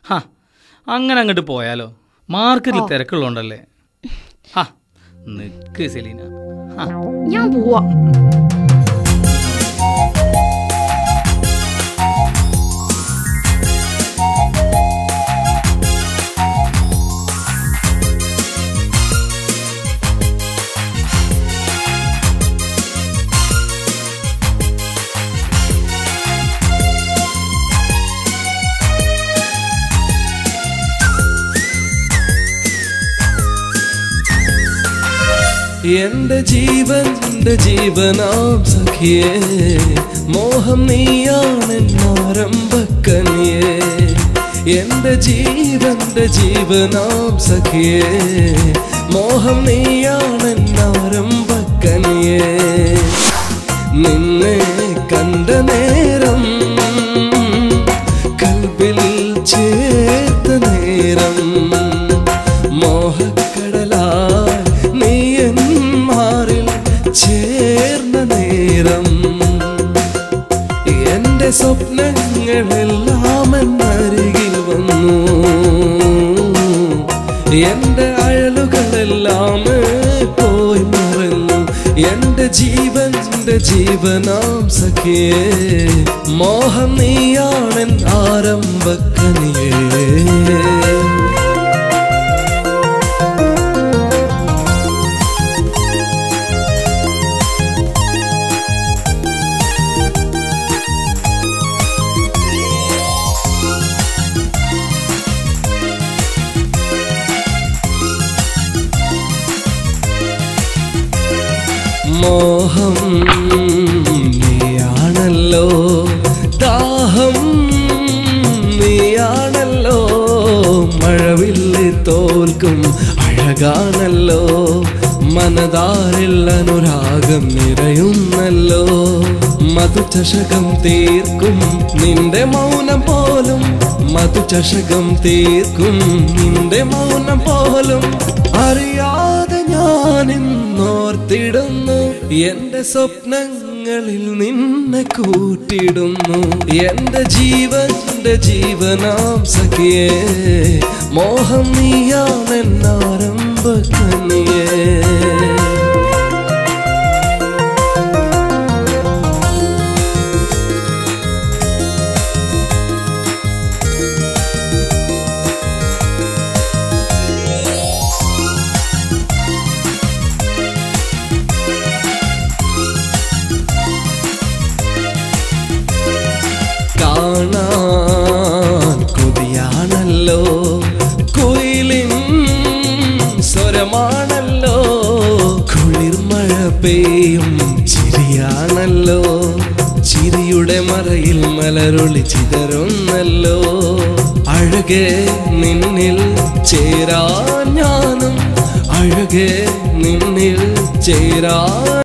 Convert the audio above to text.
ഹാ, അങ്ങനെ അങ്ങോട്ട് പോയാലോ? മാർക്കറ്റിൽ തിരക്കുള്ളതുകൊണ്ടല്ലേ. ഹാ, നിക്ക് സെലീന. ഞാൻ പോവാ. എന്റെ ജീവന്റെ ജീവനാം സഖിയേ, മോഹം നീയാണെന്നാരംഭക്കനിയേ. എന്റെ ജീവന്റെ ജീവനാം സഖിയേ, മോഹം നീയാണെന്നാരംഭക്കനിയേ. നിന്നെ കണ്ട നേരം കൽബിൽ ചേർത്ത നേരം മോഹക്കടലായി നീ എന്മാറിൽ ചേർന്ന നേരം എന്റെ സ്വപ്നങ്ങളെല്ലാം എന്നരികിൽ വന്നു. എന്റെ അയലുകളെല്ലാം പോയി മറന്നു. എന്റെ ജീവന്റെ ജീവനാം സഖിയേ, മോഹം നീയാണെൻ ആരംഭക്കനിയേ. മോഹം നീയാണല്ലോ, ദാഹം നീയാണല്ലോ, മഴവില്ല് തോൽക്കും അഴകാണല്ലോ, മനതാരിൽ അനുരാഗം നിറയുന്നല്ലോ. മധുചഷകം തീർക്കും നിന്റെ മൗനം പോലും, മധുചഷകം തീർക്കും നിന്റെ മൗനം പോലും അറിയാതെ ഞാനിന്നോർത്തിടുന്നു. എന്റെ സ്വപ്നങ്ങളിൽ നിന്നെ കൂട്ടിടുന്നു. എന്റെ ജീവന്റെ ജീവനാം സഖിയേ, മോഹം നീയാണെന്നാരംഭക്കനിയേ. കാണാൻ കൊതിയാണല്ലോ, കുയിലിൻ സ്വരമാണല്ലോ, കുളിർമഴ പെയ്യും ചിരിയാണല്ലോ, ചിരിയുടെ മറയിൽ മലരൊളി ചിതറുന്നല്ലോ. അഴകേ നിന്നിൽ ചേരാൻ ഞാനും, അഴകേ നിന്നിൽ ചേരാൻ